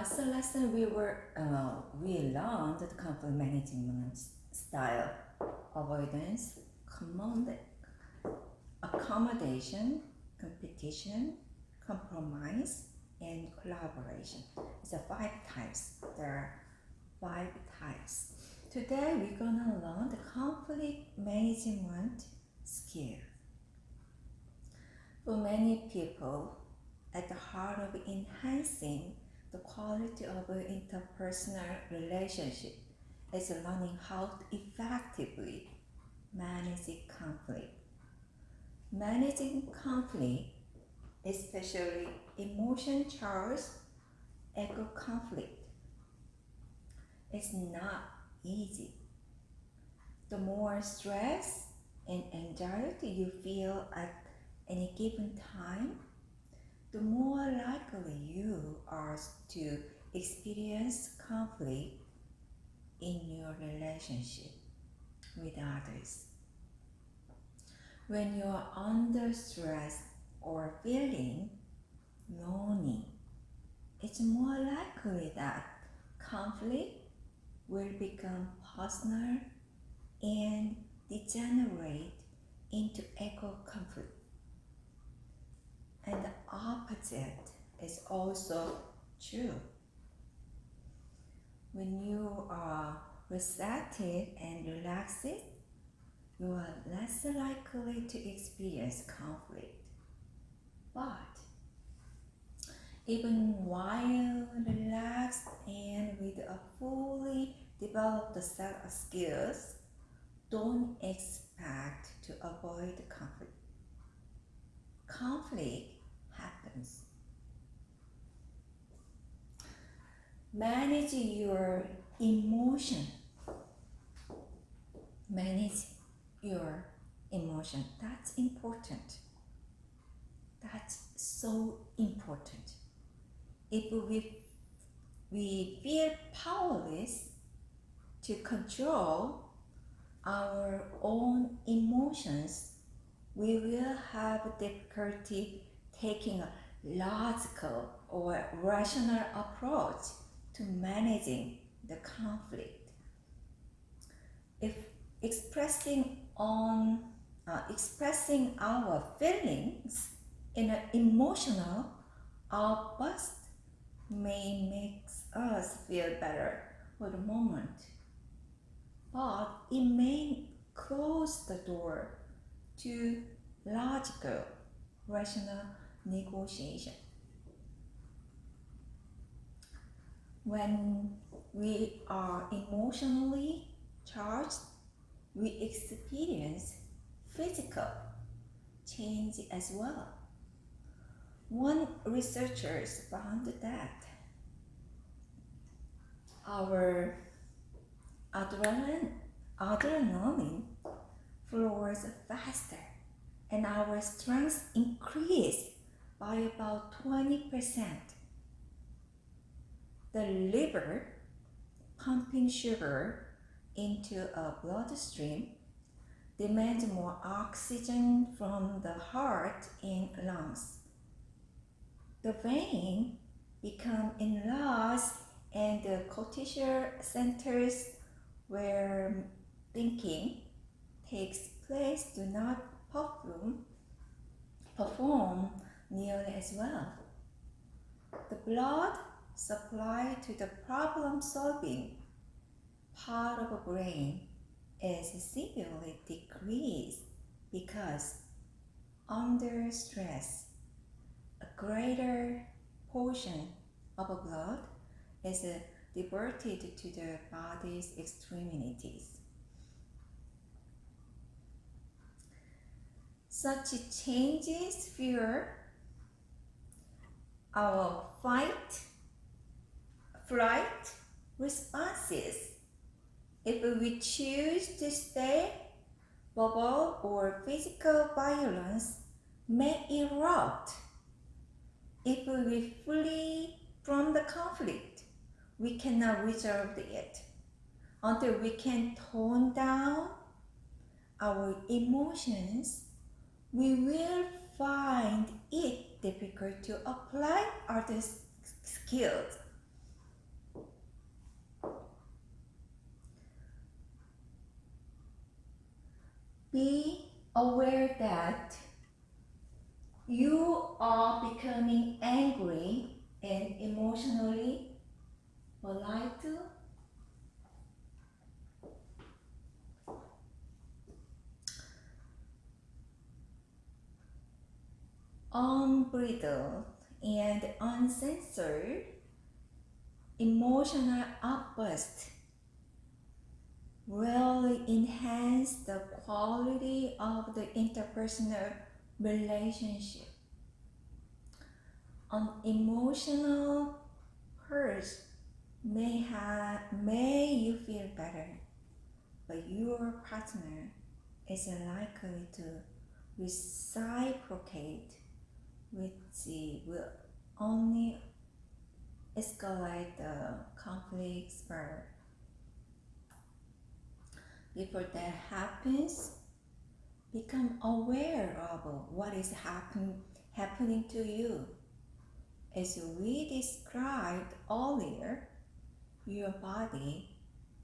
last lesson we learned the conflict management style: avoidance, accommodation, competition, compromise, and collaboration. It's a 5 types. There are 5 types. Today we're gonna learn the conflict management skill. For many people, at the heart of enhancing the quality of an interpersonal relationship is learning how to effectively manage conflict. Managing conflict, especially emotion-charged ego conflict, is not easy. The more stress and anxiety you feel at any given time, the more likely you are to experience conflict in your relationship with others. When you are under stress or feeling lonely, it's more likely that conflict will become personal and degenerate into ego conflict. And the opposite is also true. When you are receptive and relaxed, you are less likely to experience conflict. But even while relaxed and with a fully developed set of skills, don't expect to avoid conflict. Conflict happens. Manage your emotion. Manage your emotion. That's important. That's so important. If we feel powerless to control our own emotions, we will have difficulty taking a logical or rational approach to managing the conflict. If expressing our feelings in an emotional outburst may make us feel better for the moment, but it may close the door to logical, rational negotiation. When we are emotionally charged, we experience physical change as well. One researcher found that our adrenaline flows faster and our strength increased by about 20%. The liver, pumping sugar into a bloodstream, demands more oxygen from the heart and lungs. The brain becomes enlarged and the cortical centers where thinking takes place do not perform nearly as well. The blood supply to the problem-solving part of the brain is severely decreased because under stress, a greater portion of blood is diverted to the body's extremities. Such changes fuel our fight, flight responses. If we choose to stay, verbal or physical violence may erupt. If we flee from the conflict, we cannot resolve it. Until we can tone down our emotions, we will find it difficult to apply other skills. Be aware that you are becoming angry and emotionally polite, unbridled, and uncensored emotional outburst really enhance the quality of the interpersonal relationship. An emotional hurt may you feel better, but your partner is likely to reciprocate, which will only escalate the conflicts further. Before that happens, become aware of what is happening to you. As we described earlier, your body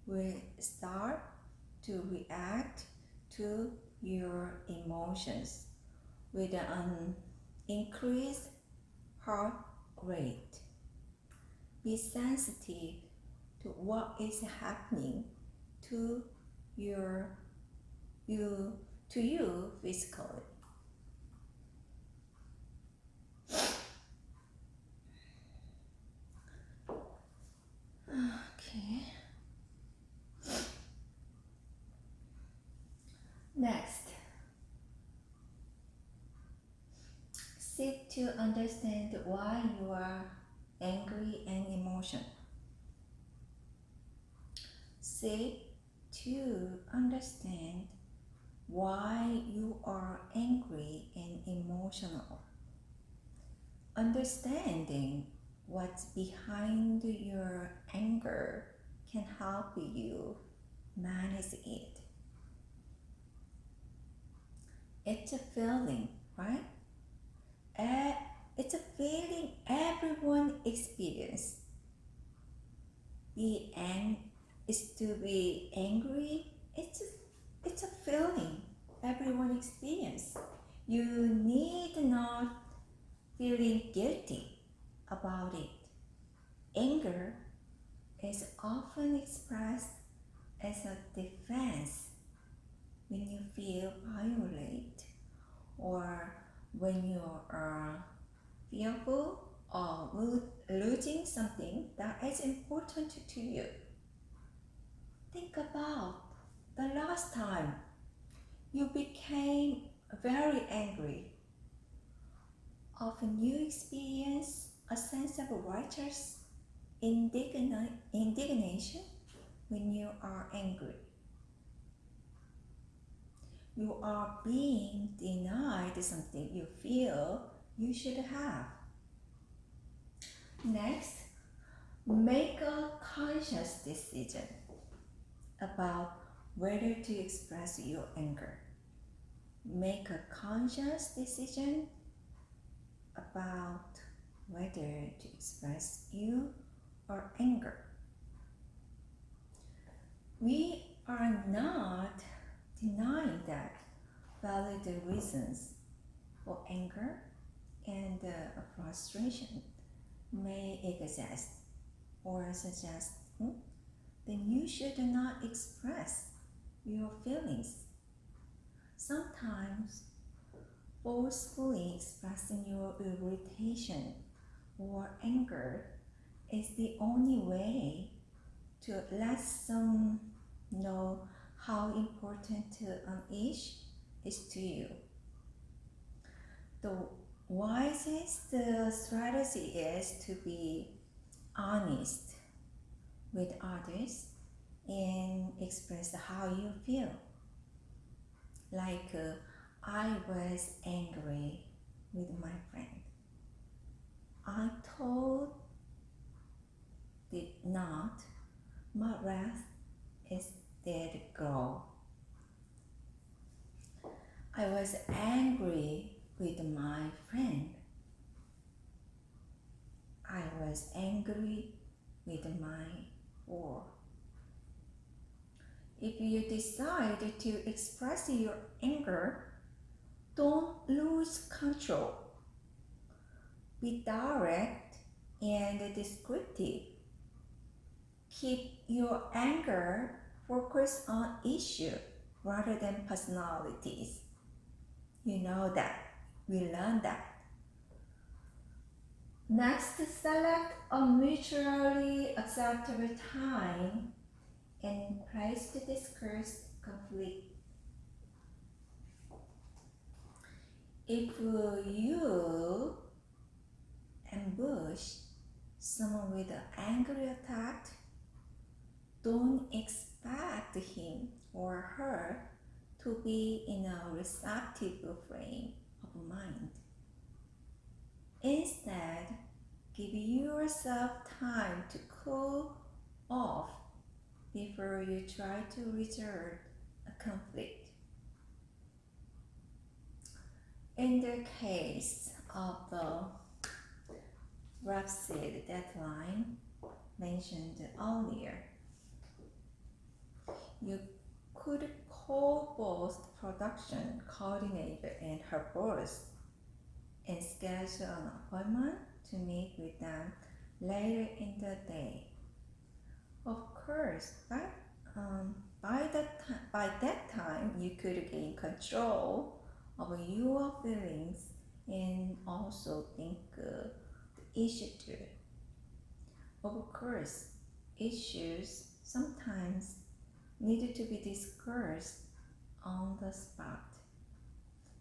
will start to react to your emotions with an increased heart rate. Be sensitive to what is happening to you physically. Okay. Next, seek to understand why you are angry and emotional. Seek to understand why you are angry and emotional. Understanding what's behind your anger can help you manage it. It's a feeling, right? It's a feeling everyone experiences. Is to be angry. It's a feeling everyone experiences. You need not feeling guilty about it. Anger is often expressed as a defense when you feel violated or when you are fearful or losing something that is important to you. Think about the last time you became very angry. Often you experience a sense of righteous indignation when you are angry. You are being denied something you feel you should have. Next, make a conscious decision about whether to express your anger. Make a conscious decision about whether to express your anger. We are not denying that valid reasons for anger and frustration may exist or suggest then you should not express your feelings. Sometimes forcefully expressing your irritation or anger is the only way to let some know how important an issue is to you. The wisest strategy is to be honest with others and express how you feel. Like, I was angry with my friend. I told did not. My wrath is dead grow. I was angry with my friend. I was angry with my war. If you decide to express your anger, don't lose control. Be direct and descriptive. Keep your anger focused on issue rather than personalities. You know that. We learned that. Next, select a mutually acceptable time and place to discuss conflict. If you ambush someone with an angry attack, don't expect him or her to be in a receptive frame of mind. Instead, give yourself time to cool off before you try to resolve a conflict. In the case of the Brexit deadline mentioned earlier, you could call both production coordinator and her boss and schedule an appointment to meet with them later in the day. Of course, by that time, you could gain control of your feelings and also think the issue through. Of course, issues sometimes need to be discussed on the spot.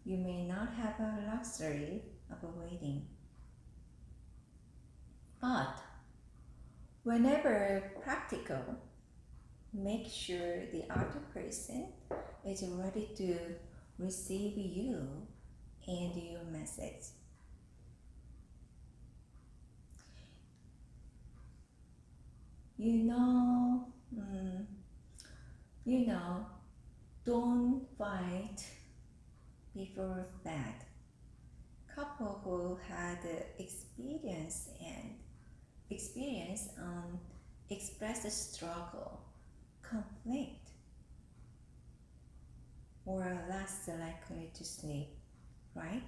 You may not have a luxury of waiting. But whenever practical, make sure the other person is ready to receive you and your message. Don't fight before bed. Couple who had experience express struggle, conflict, or less likely to sleep, right?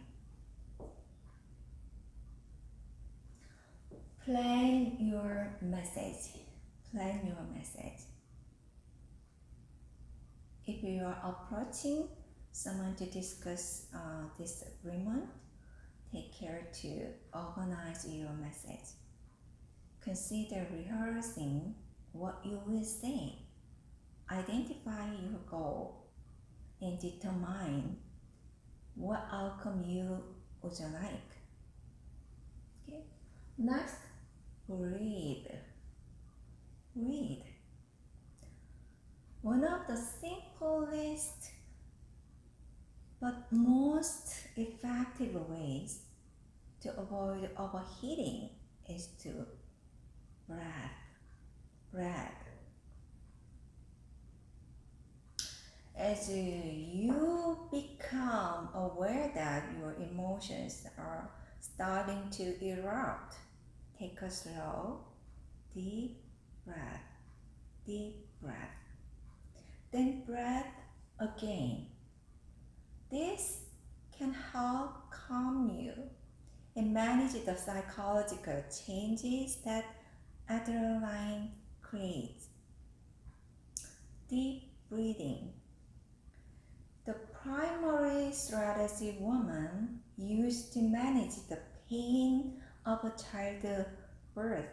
Plan your message. If you are approaching someone to discuss disagreement, take care to organize your message. Consider rehearsing what you will say. Identify your goal and determine what outcome you would like. Okay. Next, read. One of the simplest but most effective ways to avoid overheating is to breathe. As you become aware that your emotions are starting to erupt, take a slow, deep breath. Then breathe again. This can help calm you and manage the psychological changes that adrenaline creates. Deep breathing. The primary strategy women use to manage the pain of a childbirth.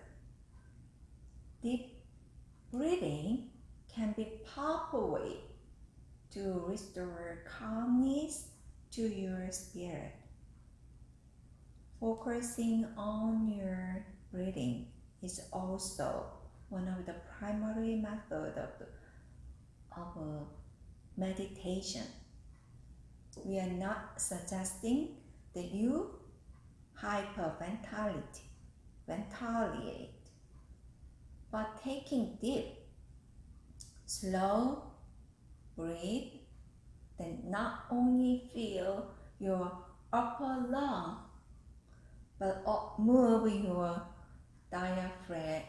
Deep breathing can be a powerful way to restore calmness to your spirit. Focusing on your breathing is also one of the primary methods of meditation. We are not suggesting that you hyperventilate, but taking deep, slow breath, then not only feel your upper lung, but move your diaphragm.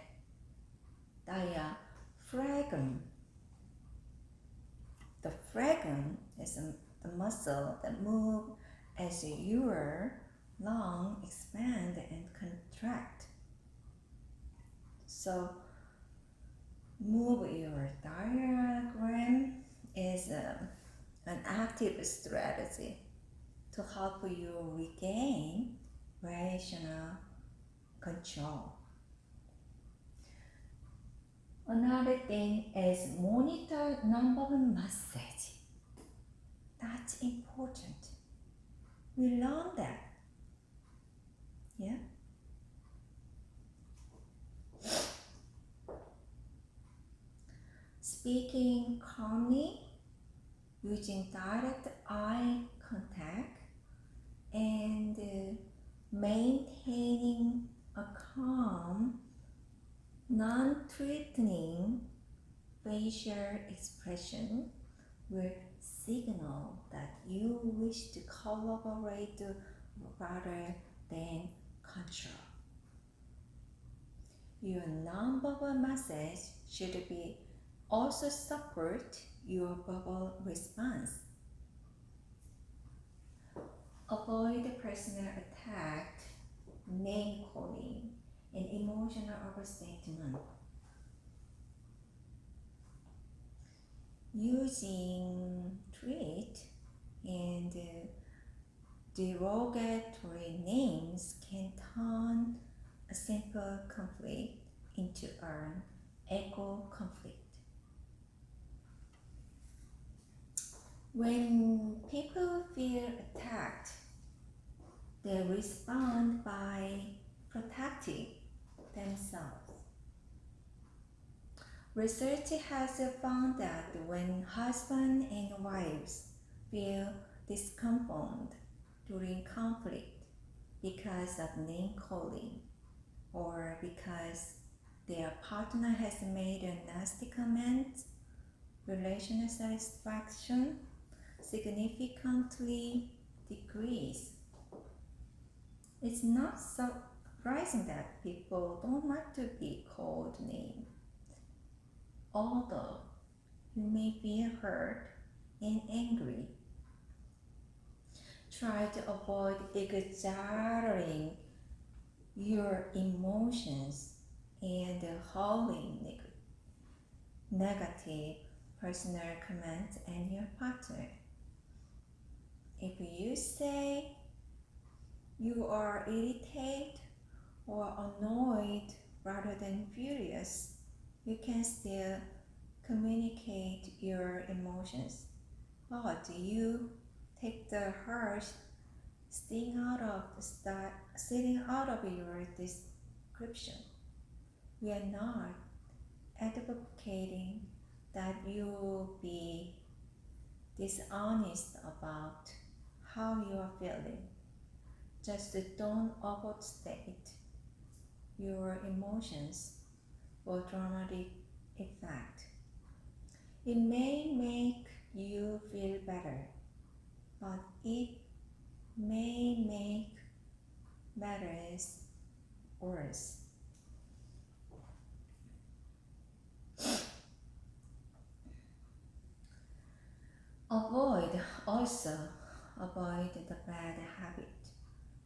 The phlegm is the muscle that moves as your lungs expand and contract. So move your diaphragm is an active strategy to help you regain rational control. Another thing is monitor non-verbal message. That's important. We learned that. Yeah. Speaking calmly, using direct eye contact, and maintaining a calm, non-threatening facial expression will signal that you wish to collaborate rather than control. Your non-verbal message should be also support your verbal response. Avoid personal attack, name calling, and emotional overstatement. Using threat and derogatory names can turn a simple conflict into an ego conflict. When people feel attacked, they respond by protecting themselves. Research has found that when husbands and wives feel discomfort during conflict because of name calling or because their partner has made a nasty comment, relational satisfaction significantly decrease. It's not surprising that people don't like to be called names. Although you may feel hurt and angry, try to avoid exaggerating your emotions and hurling negative personal comments on your partner. If you say you are irritated or annoyed rather than furious, you can still communicate your emotions, but you take the harsh sitting out of your description. We are not advocating that you be dishonest about how you are feeling. Just don't overstate your emotions for dramatic effect. It may make you feel better, but it may make matters worse. Avoid the bad habit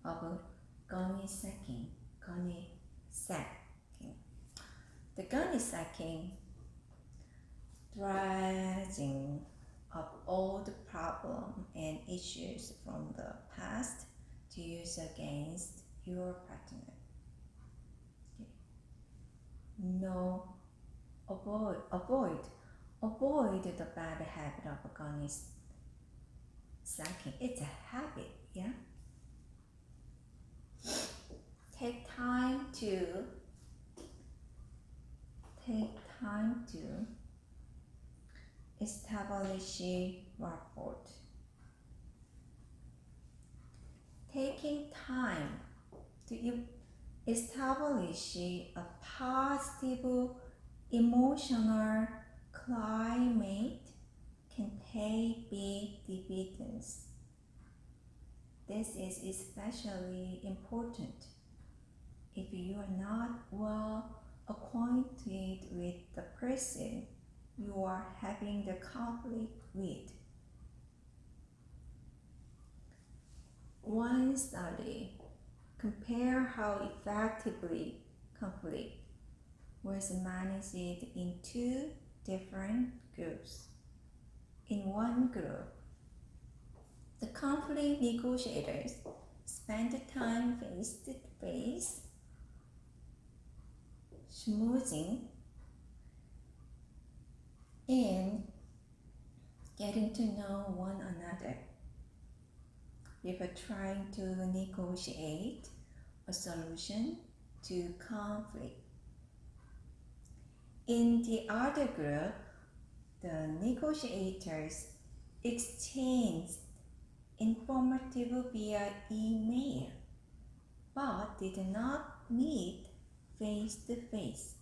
of gunny sacking. The gunny sacking, dredging up all the problems and issues from the past to use against your partner. No, avoid the bad habit of gunny sacking. It's a habit, yeah? Take time to establish rapport. Taking time to establish a positive emotional climate can pay big dividends. This is especially important if you are not well acquainted with the person you are having the conflict with. One study compared how effectively conflict was managed in two different groups. In one group, the conflict negotiators spent time face-to-face, schmoozing, and getting to know one another before trying to negotiate a solution to conflict. In the other group, the negotiators exchanged informative via email, but did not meet face to face.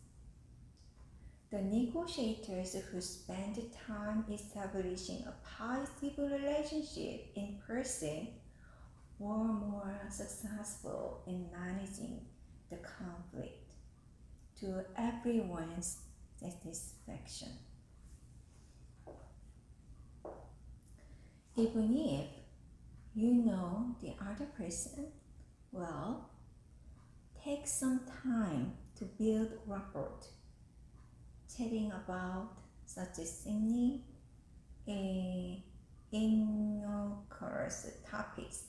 The negotiators who spent time establishing a positive relationship in person were more successful in managing the conflict to everyone's satisfaction. Even if you know the other person well, take some time to build rapport, chatting about such seemingly innocuous topics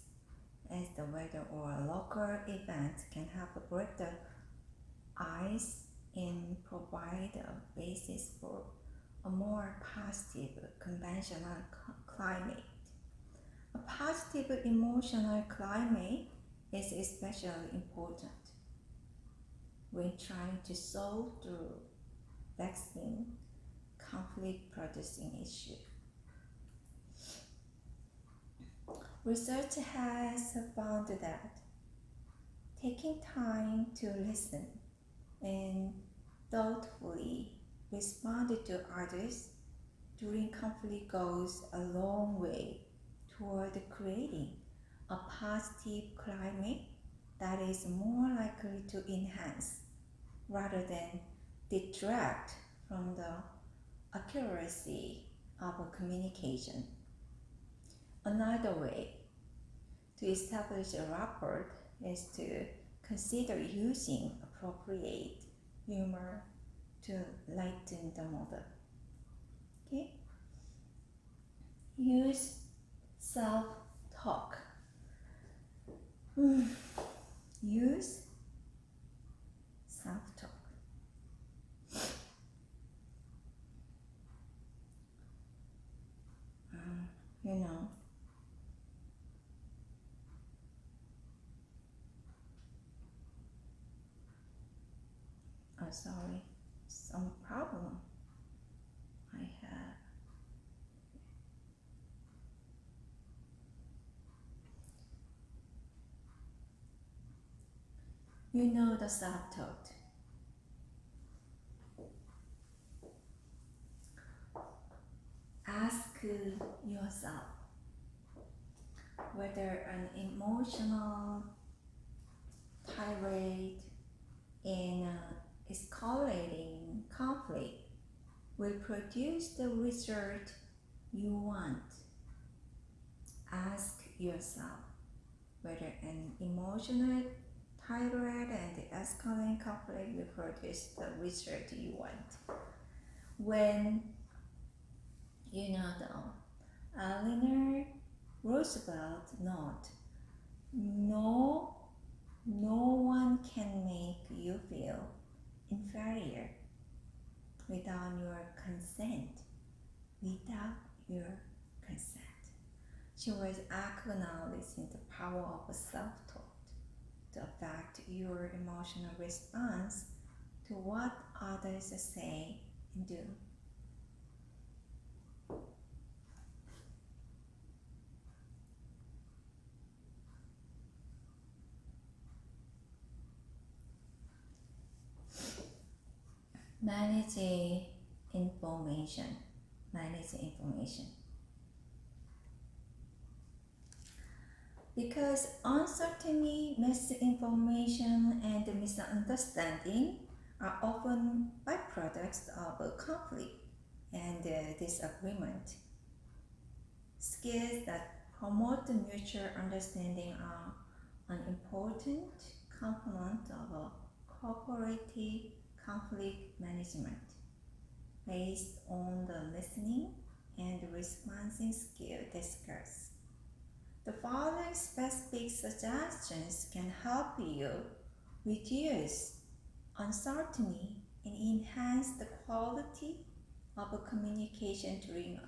as the weather or a local event can help break the ice and provide a basis for a more positive conventional climate. A positive emotional climate is especially important when trying to solve through vexing, conflict-producing issues. Research has found that taking time to listen and thoughtfully respond to others during conflict goes a long way toward creating a positive climate that is more likely to enhance rather than detract from the accuracy of communication. Another way to establish a rapport is to consider using appropriate humor to lighten the mood. Okay? Use self-talk. Use self-talk. You know, sorry, some problem I have. You know the self-talk. Ask yourself whether an emotional tirade in escalating conflict will produce the result you want. Ask yourself whether an emotional tirade and the escalating conflict will produce the result you want. When Eleanor Roosevelt note, no one can make you feel inferior without your consent. Without your consent. She was acknowledging the power of self-talk to affect your emotional response to what others say and do. Manage information. Because uncertainty, misinformation, and misunderstanding are often byproducts of a conflict and disagreement. Skills that promote mutual understanding are an important component of a cooperative conflict management based on the listening and responding skill discussed. The following specific suggestions can help you reduce uncertainty and enhance the quality of a communication during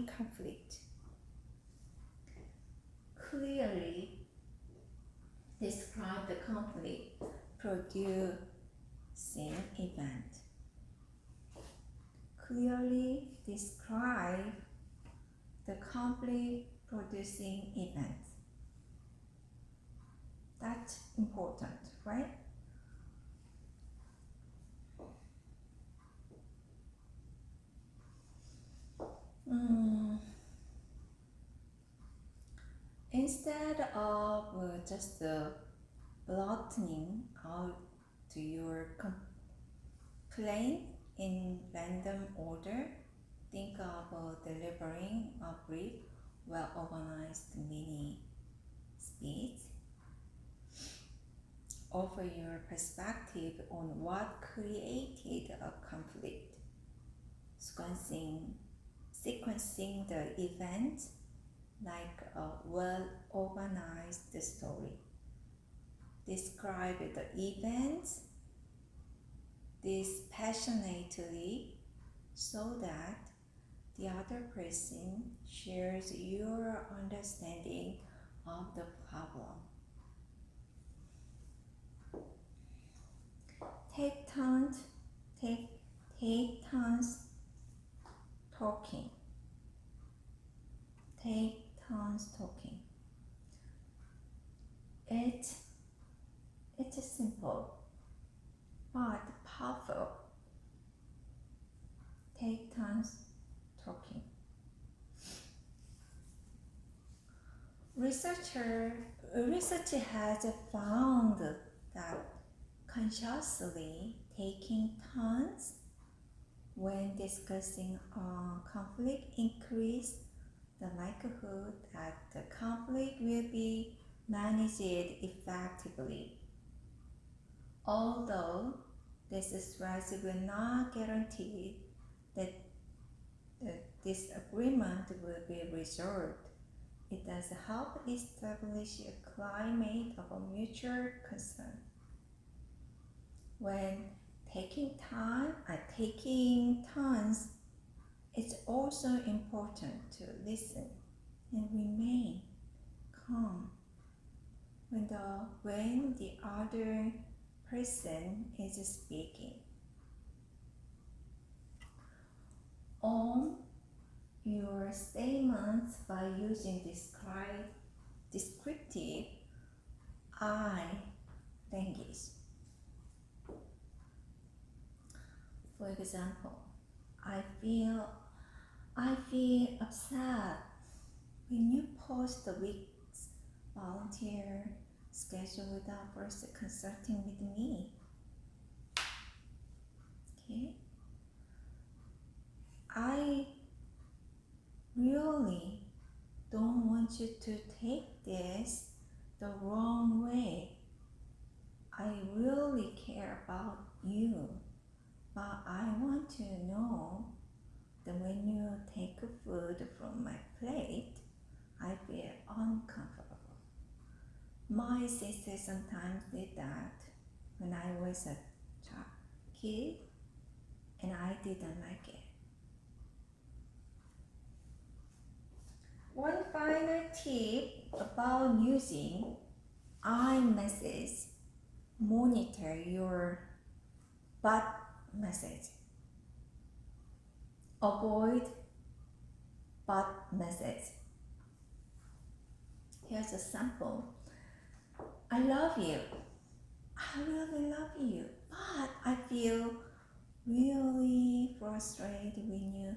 conflict. Clearly describe the conflict producing event. Clearly describe the conflict producing event. That's important, right? Instead of just blotting out your complaint in random order, think of delivering a brief, well-organized mini speech. Offer your perspective on what created a conflict, sequencing the event like a well-organized story. Describe the event dispassionately so that the other person shares your understanding of the problem. Take turns talking. Take turns talking. It's simple but powerful. Take turns talking. Research has found that consciously taking turns when discussing a conflict increase the likelihood that the conflict will be managed effectively. Although this strategy will not guarantee that the disagreement will be resolved, it does help establish a climate of mutual concern. When taking turns, it's also important to listen and remain calm when the other person is speaking. Own your statements by using descriptive I language. For example, I feel upset when you post the week's volunteer schedule without first consulting with me. Okay? I really don't want you to take this the wrong way. I really care about you, but I want to know that when you take food from my plate, I feel uncomfortable. My sister sometimes did that when I was a kid, and I didn't like it. One final tip about using iMessage: monitor your bot message. Avoid bot message. Here's a sample. I love you. I really love you, but I feel really frustrated when you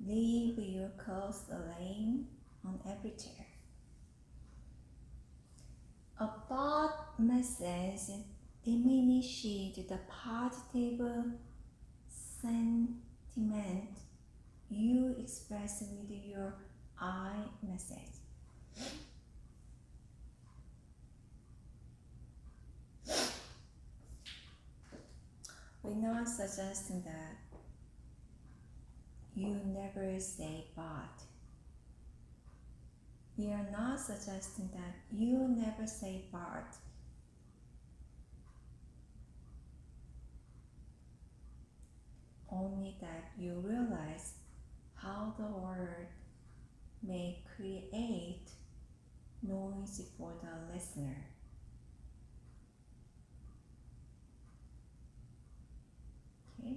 leave your clothes laying on every chair. A bot message diminishes the positive sentiment you express with your I message. We're not suggesting that you never say but. We are not suggesting that you never say but. Only that you realize how the word may create noise for the listener. Okay?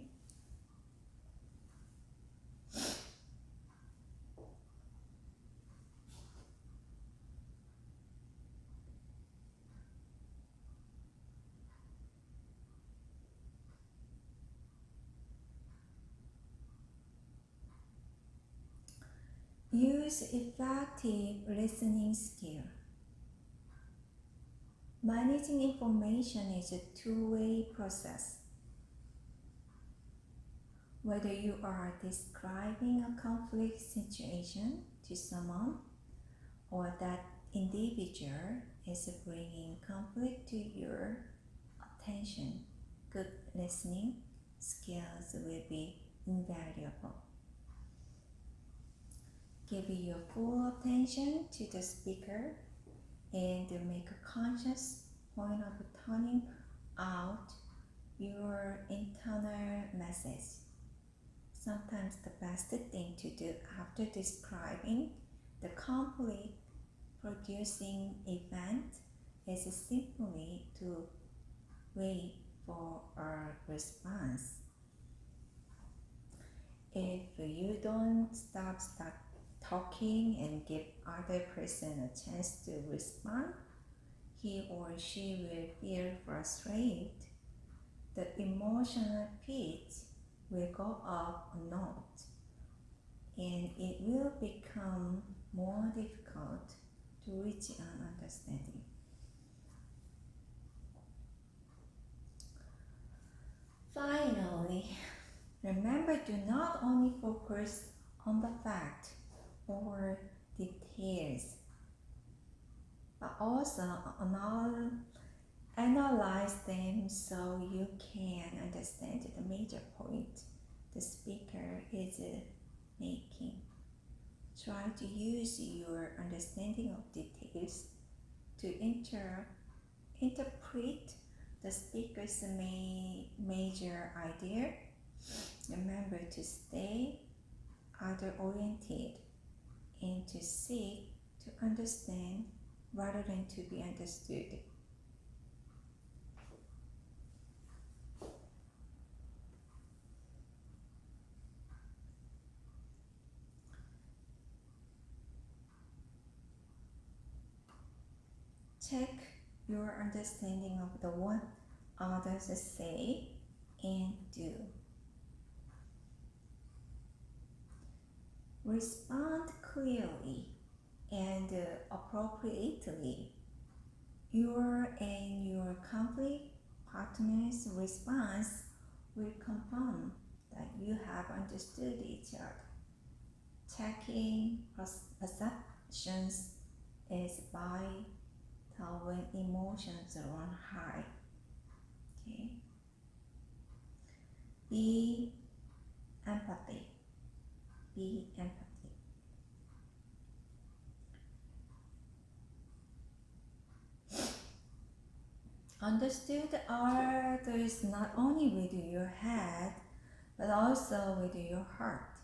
Use effective listening skill. Managing information is a two-way process. Whether you are describing a conflict situation to someone or that individual is bringing conflict to your attention, good listening skills will be invaluable. Give your full attention to the speaker and make a conscious point of turning out your internal message. Sometimes the best thing to do after describing the conflict producing event is simply to wait for a response. If you don't start talking and give other person a chance to respond, he or she will feel frustrated. The emotional pitch will go up a note, and it will become more difficult to reach an understanding. Finally, remember to not only focus on the fact or details, but also analyze them so you can understand the major point the speaker is making. Try to use your understanding of details to interpret the speaker's major idea. Remember to stay other-oriented and to seek to understand rather than to be understood. Check your understanding of the what others say and do. Respond clearly and appropriately. Your and your conflict partner's response will confirm that you have understood each other. Checking perceptions is vital when emotions run high. Okay. Be empathy. Be empathy. Understood others not only with your head, but also with your heart.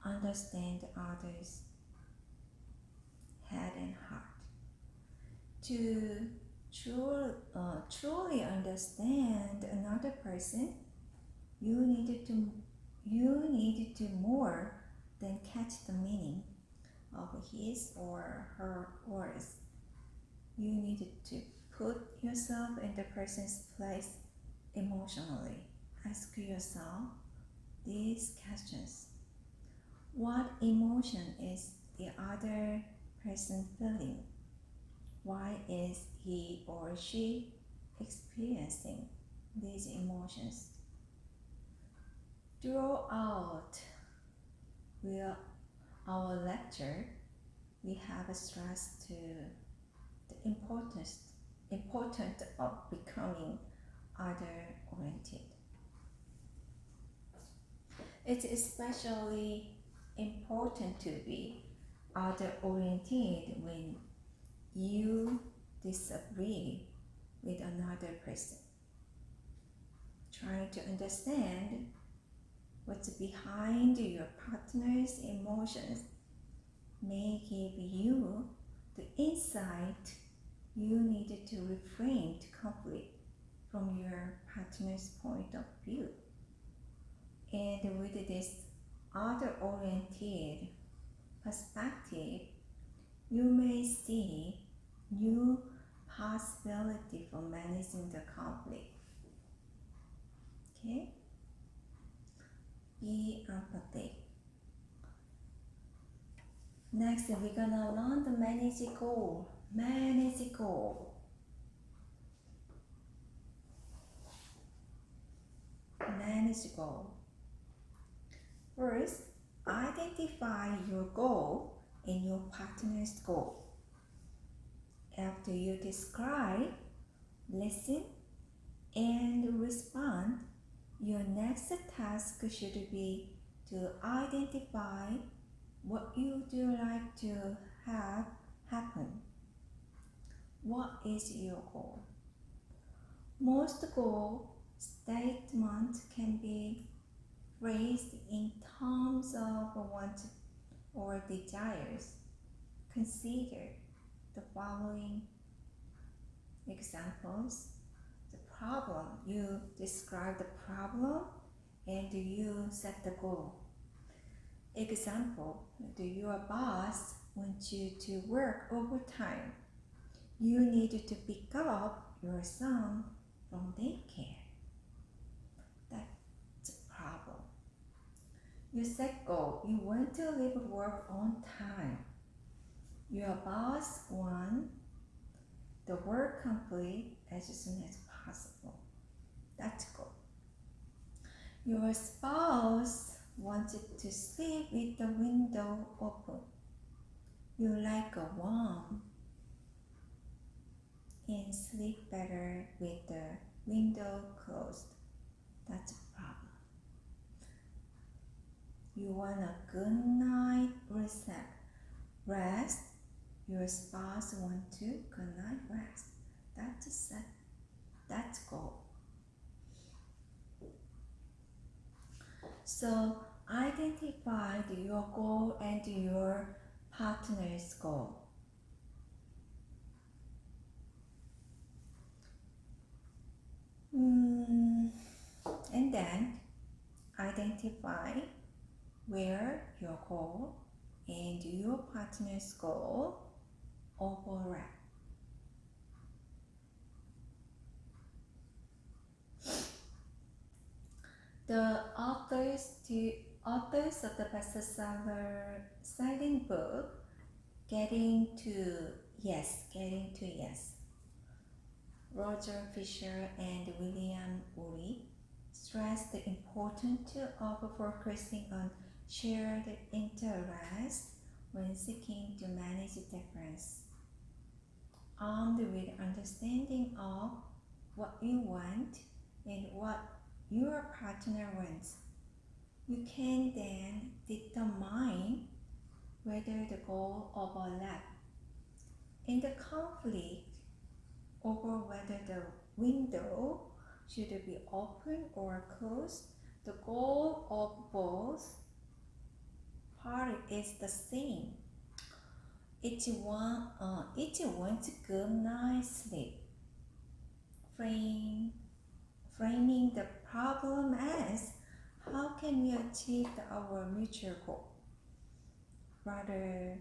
Understand others' head and heart. To truly understand another person, you need to more than catch the meaning of his or her words. You need to put yourself in the person's place emotionally. Ask yourself these questions. What emotion is the other person feeling? Why is he or she experiencing these emotions? Throughout our lecture, we have stressed to the importance of becoming other-oriented. It's especially important to be other-oriented when you disagree with another person. Trying to understand what's behind your partner's emotions may give you the insight you needed to reframe conflict from your partner's point of view. And with this other-oriented perspective, you may see new possibility for managing the conflict. Okay? Be empathic. Next, we're gonna learn the manage goal. Manage goal. Manage goal. First, identify your goal and your partner's goal. After you describe, listen, and respond, your next task should be to identify what you would like to have happen. What is your goal? Most goal statements can be phrased in terms of wants or desires. Consider the following examples. The problem, you describe the problem and you set the goal. Example, do your boss want you to work overtime? You need to pick up your son from daycare. That's a problem. You set goal, you want to leave work on time. Your boss wants the work complete as soon as possible. That's goal. Your spouse wanted to sleep with the window open. You like a warm and sleep better with the window closed. That's a problem. You want a good night rest. Your spouse wants to good night rest. That's goal. So identify your goal and your partner's goal. And then identify where your goal and your partner's goal overlap. The authors of the bestseller selling book, Getting to Yes, Roger Fisher and William Ury, stress the importance of focusing on shared interests when seeking to manage difference. Armed with understanding of what you want and what your partner wants, you can then determine whether the goal overlap. In the conflict over whether the window should be open or closed, the goal of both parties is the same. Each wants good night's sleep. Framing the problem as how can we achieve our mutual goal, rather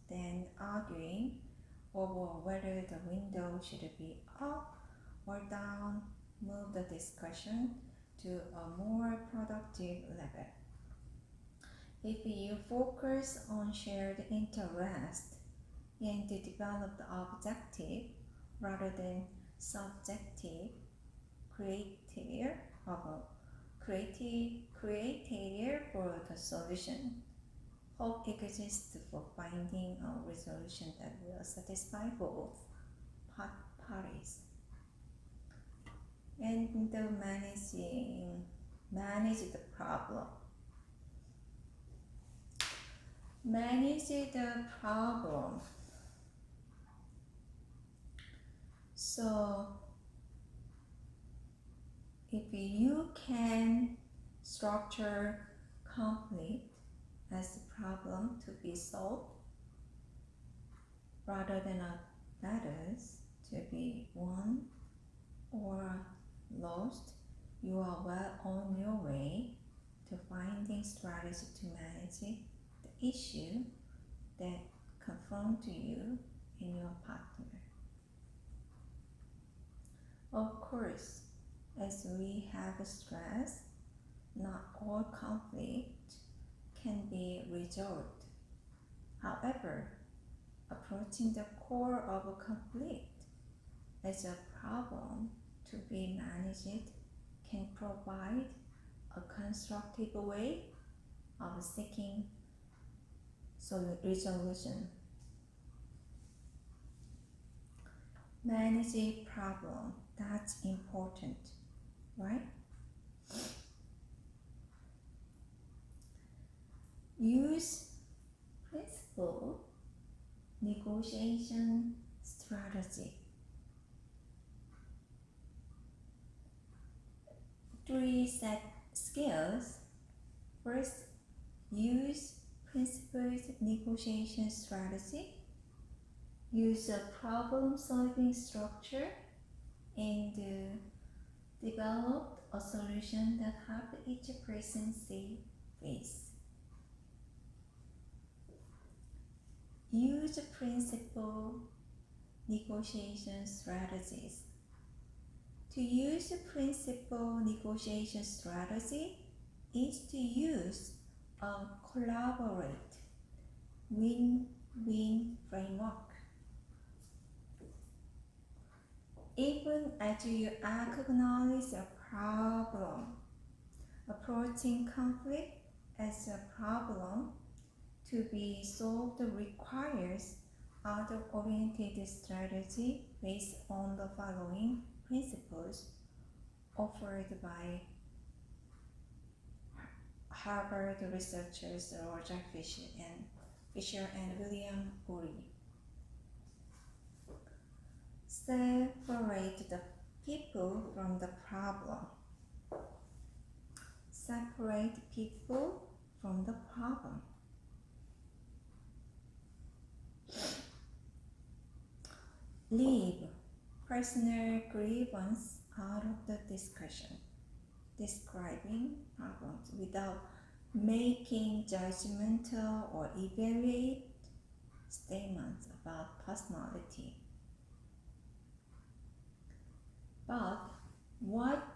than arguing over whether the window should be up or down, move the discussion to a more productive level. If you focus on shared interest and develop the objective rather than subjective criteria of criteria for the solution. Hope exists for finding a resolution that will satisfy both parties. And the manage the problem. Manage the problem. So if you can structure conflict as a problem to be solved rather than a battles to be won or lost, you are well on your way to finding strategy to manage the issue that confront you and your partner. Of course, as we have stressed, not all conflict can be resolved. However, approaching the core of a conflict as a problem to be managed can provide a constructive way of seeking resolution. Manage a problem, that's important, right? Use principle negotiation strategy. 3 set skills. First, use principled negotiation strategy. Use a problem-solving structure and develop a solution that helps each person see face. Use principle negotiation strategies. To use principle negotiation strategy is to use a collaborate win-win framework. Even as you acknowledge a problem, approaching conflict as a problem to be solved requires other-oriented strategy based on the following principles offered by Harvard researchers Roger Fisher and William Ury. Separate the people from the problem. Separate people from the problem. Leave personal grievance out of the discussion. Describing problems without making judgmental or evaluate statements about personality. But what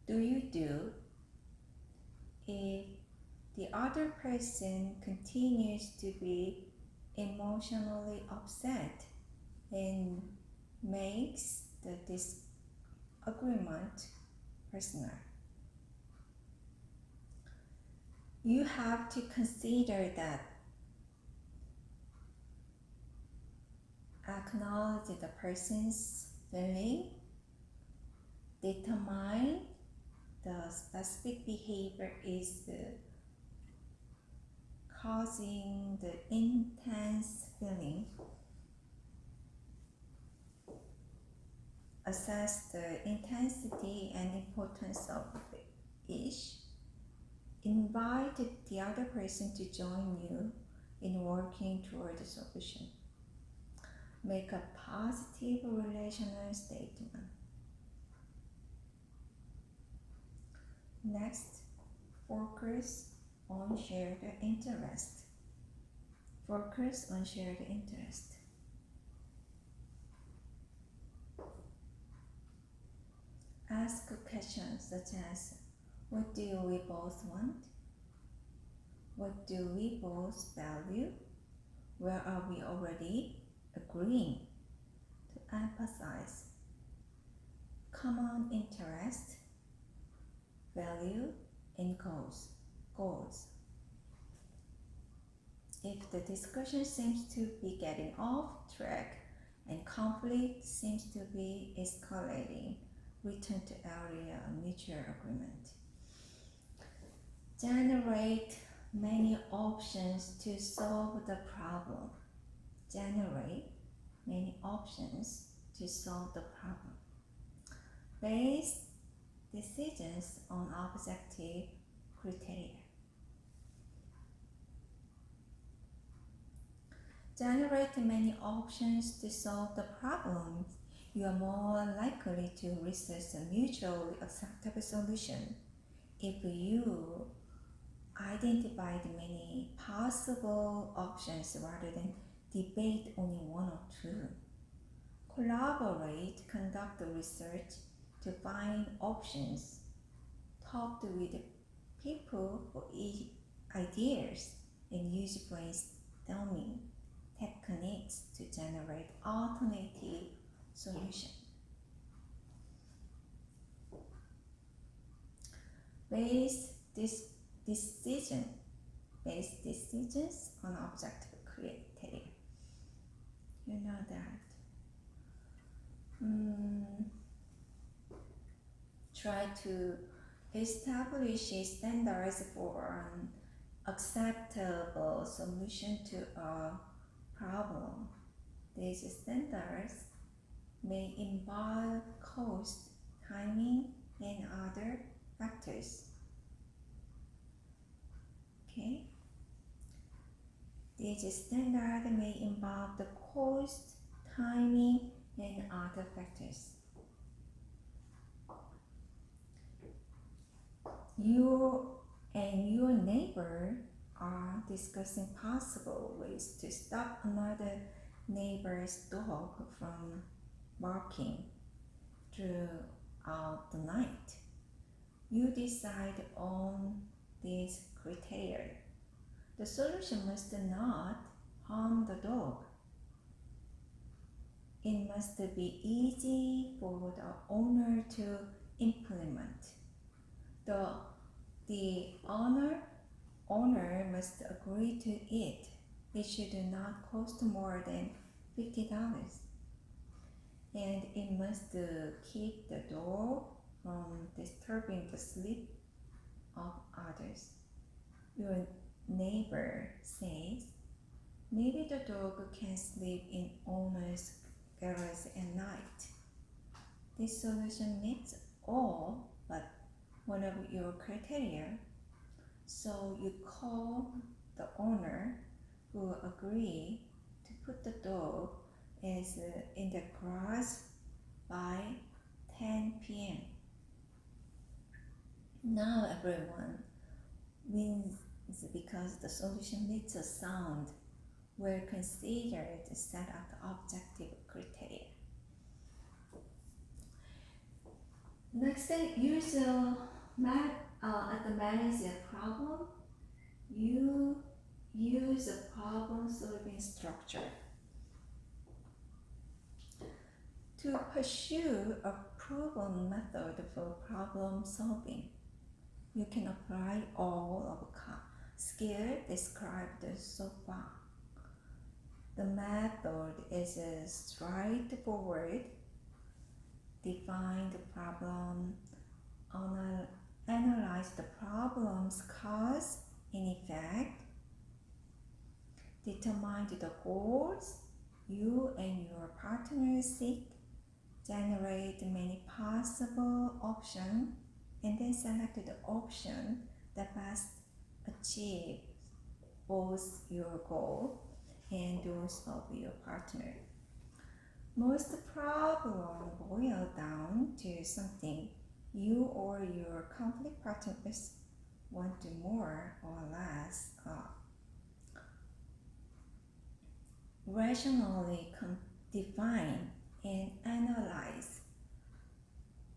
do you do if the other person continues to be emotionally upset and makes the disagreement personal? You have to consider that. Acknowledge the person's feeling, determine the specific behavior is causing the intense feeling. Assess the intensity and importance of each. Invite the other person to join you in working toward a solution. Make a positive relational statement. Next, focus on shared interest. Focus on shared interest. Ask questions such as, what do we both want? What do we both value? Where are we already agreeing? To emphasize common interest value, and goals. If the discussion seems to be getting off track and conflict seems to be escalating, return to area of mutual agreement. Generate many options to solve the problem. Generate many options to solve the problem. Base decisions on objective criteria. Generate many options to solve the problem. You are more likely to research a mutually acceptable solution if you identified many possible options rather than debate only one or two. Collaborate, conduct research to find options. Talk with people for ideas and use brainstorming techniques to generate alternative solutions. Base decisions on objective criteria. You know that. Try to establish standards for an acceptable solution to a problem. These standards may involve cost, timing, and other factors. Okay? These standards may involve the cost, timing, and other factors. You and your neighbor are discussing possible ways to stop another neighbor's dog from barking throughout the night. You decide on these criteria. The solution must not harm the dog. It must be easy for the owner to implement. The owner must agree to it. It should not cost more than $50. And it must keep the dog from disturbing the sleep of others. Your neighbor says, maybe the dog can sleep in owner's garage at night. This solution meets all but one of your criteria. So you call the owner who agree to put the dog in the garage by 10 p.m. Now everyone wins because the solution meets a sound well considered set of objective criteria. Next, use at the manage a problem. You use a problem-solving structure to pursue a proven method for problem solving. You can apply all of skills described so far. The method is straightforward. Define the problem, analyze the problem's cause and effect, determine the goals you and your partner seek, generate many possible options, and then select the option that best achieves both your goal and those of your partner. Most problems boil down to something you or your conflict partners want to more or less rationally define and analyze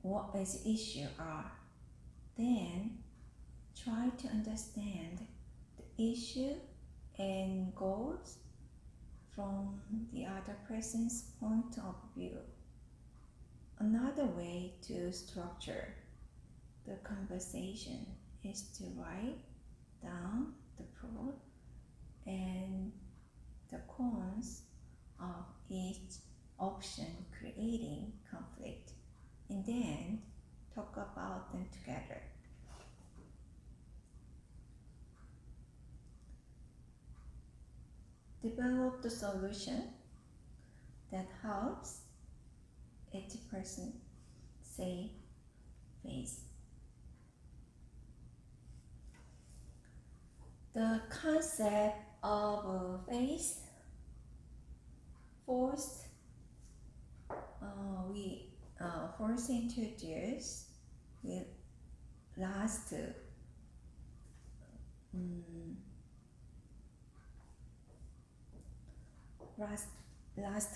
what its issues are. Then try to understand the issue and goals from the other person's point of view. Another way to structure the conversation is to write down the pros and the cons of each option, creating conflict, and then talk about them together. Develop the solution that helps each person save face. The concept of face first introduced with last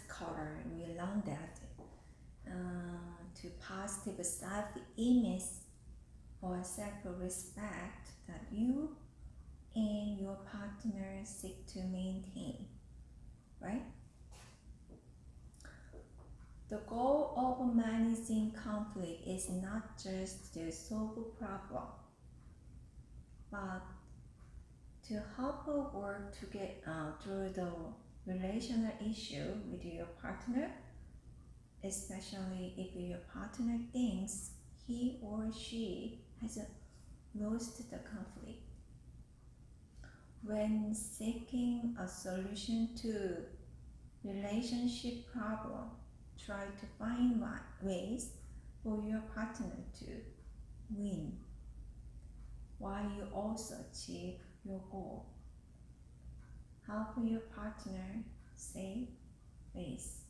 quarter. We learned that to positive self-image or self-respect that you and your partner seek to maintain, right? The goal of managing conflict is not just to solve a problem, but to help work to get through the relational issue with your partner, especially if your partner thinks he or she has lost the conflict. When seeking a solution to relationship problem, try to find ways for your partner to win while you also achieve your goal. Help your partner save face.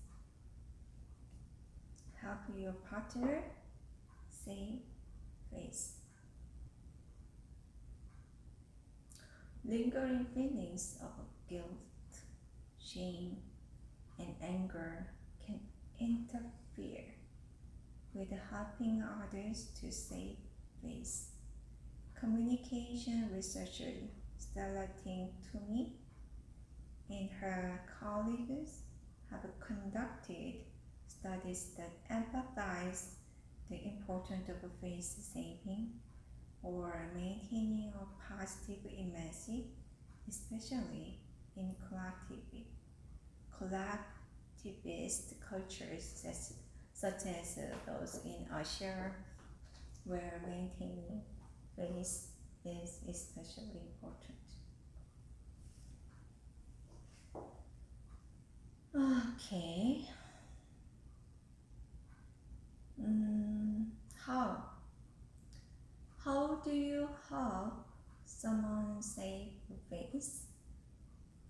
Help your partner save face. Lingering feelings of guilt, shame, and anger can interfere with helping others to save face. Communication researcher Stella Toomey and her colleagues have conducted studies that emphasize the importance of face saving or maintaining a positive image, especially in collectivist cultures such as those in Asia, where maintaining face is especially important. Okay. How do you help someone save face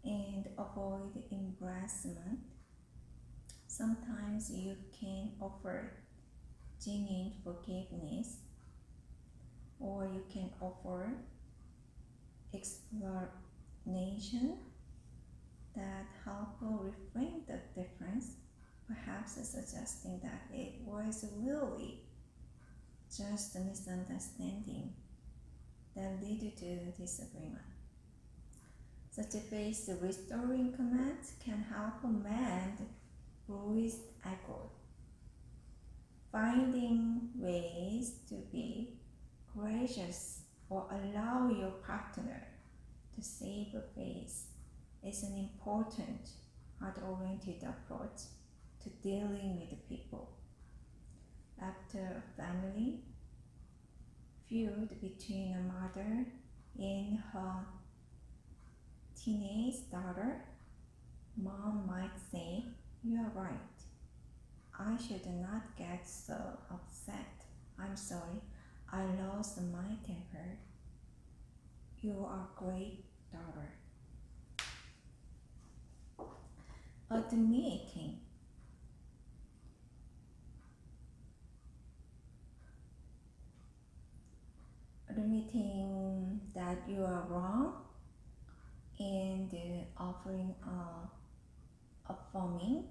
and avoid embarrassment? Sometimes you can offer genuine forgiveness, or you can offer explanation that help reframe the difference, perhaps suggesting that it was really just a misunderstanding that led to disagreement. Such a face restoring comments can help mend bruised ego. Finding ways to be gracious or allow your partner to save a face is an important heart-oriented approach to dealing with people. After a family feud between a mother and her teenage daughter, mom might say, "You are right. I should not get so upset. I'm sorry. I lost my temper. You are a great daughter." Admitting that you are wrong and offering a affirming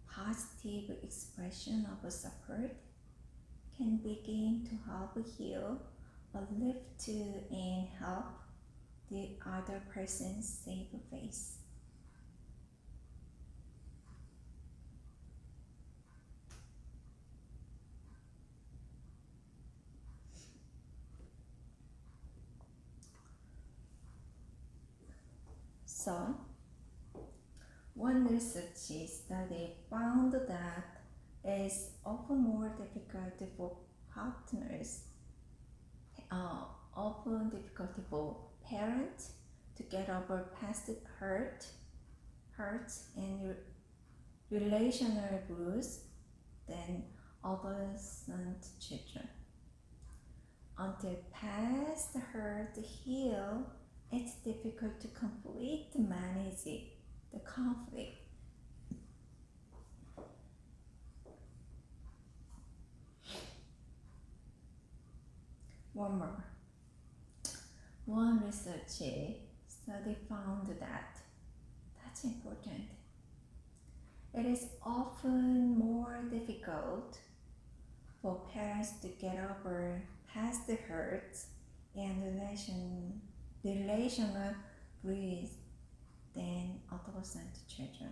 positive expression of support can begin to help heal, uplift, and help the other person save face. So, one research study found that it's often more difficult for partners, often difficult for parents to get over past hurts and relational bruise than adolescent children. Until past hurt heal, it's difficult to completely manage the conflict. One more. One research study found that's important. It is often more difficult for parents to get over past hurts and relational bruise than adolescent children.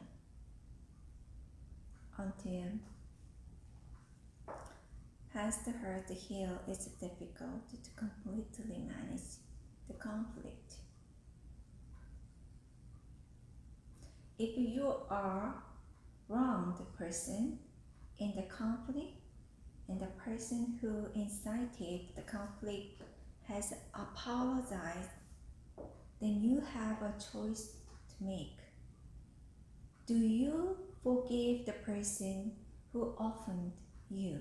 Until past hurt heal, it's difficult to completely manage the conflict. If you are wronged person in the conflict and the person who incited the conflict has apologized, then you have a choice to make. Do you forgive the person who offended you?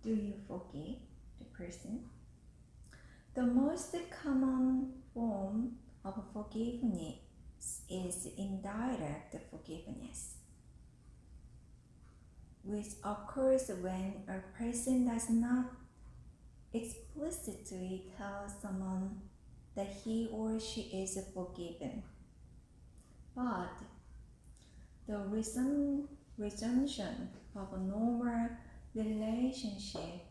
Do you forgive the person? The most common form of forgiveness is indirect forgiveness, which occurs when a person does not explicitly tell someone that he or she is forgiven, but the resumption of a normal relationship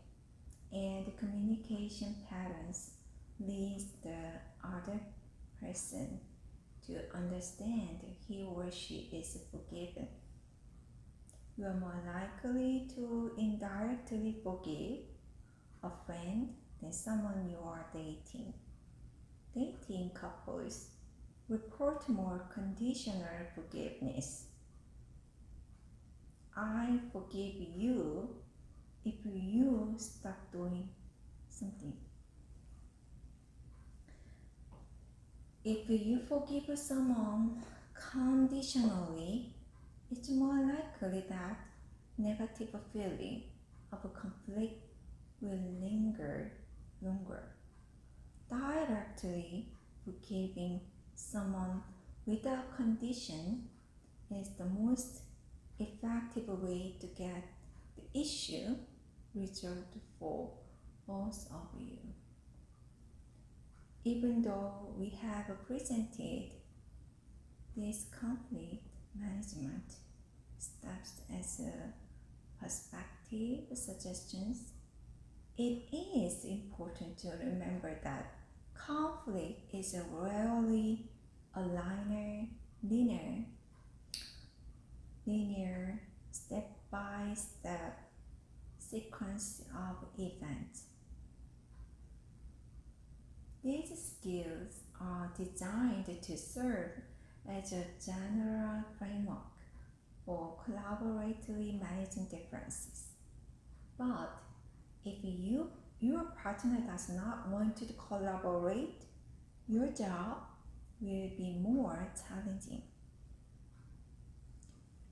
and communication patterns leads the other person to understand he or she is forgiven. You are more likely to indirectly forgive a friend than someone you are dating. Dating couples report more conditional forgiveness. I forgive you if you stop doing something. If you forgive someone conditionally, it's more likely that negative feeling of conflict will linger longer. Directly forgiving someone without condition is the most effective way to get the issue resolved for both of you. Even though we have presented these conflict management steps as perspective suggestions, it is important to remember that conflict is rarely a linear step-by-step sequence of events. These skills are designed to serve as a general framework for collaboratively managing differences. But if your partner does not want to collaborate, your job will be more challenging.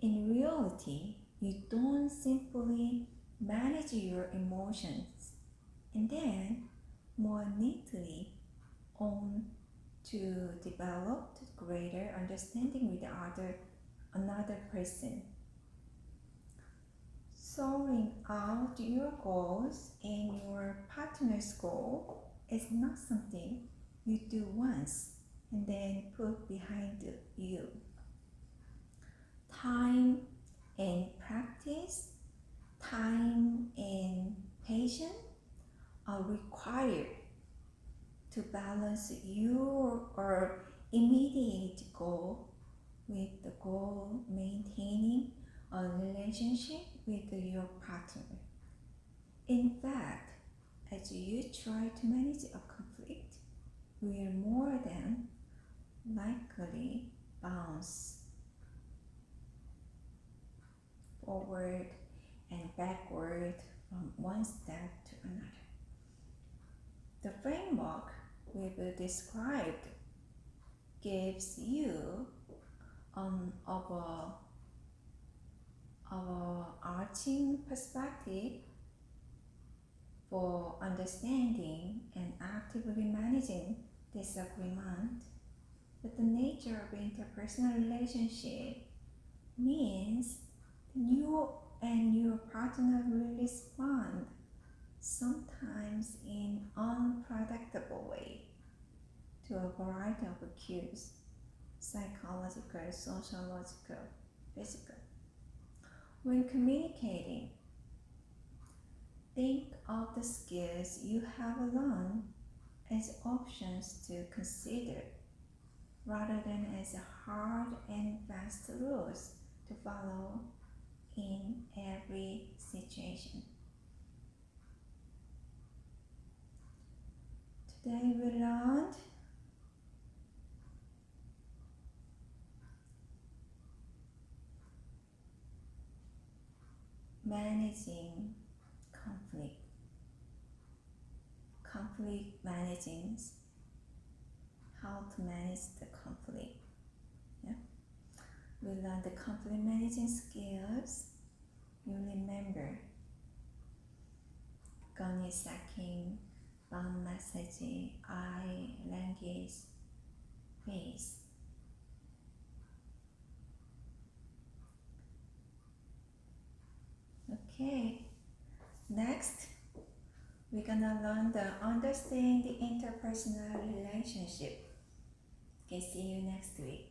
In reality, you don't simply manage your emotions and then more neatly on to develop greater understanding with another person. Sorting out your goals and your partner's goal is not something you do once and then put behind you. Time and practice, time and patience are required to balance your immediate goal with the goal maintaining a relationship with your partner. In fact, a as you try to manage a conflict will more than likely bounce forward and backward from one step to another. The framework we've described gives you an overarching perspective for understanding and actively managing disagreement, but the nature of interpersonal relationship means you and your partner will respond, sometimes in unpredictable way, to a variety of cues, psychological, sociological, physical. When communicating, think of the skills you have learned as options to consider rather than as hard and fast rules to follow in every situation. Today we learned managing conflict managing, how to manage the conflict. Yeah? We learned the conflict managing skills. You remember gunny sacking, bone massage, eye language, face. Okay, next we're gonna learn the understand the interpersonal relationship. Okay, see you next week.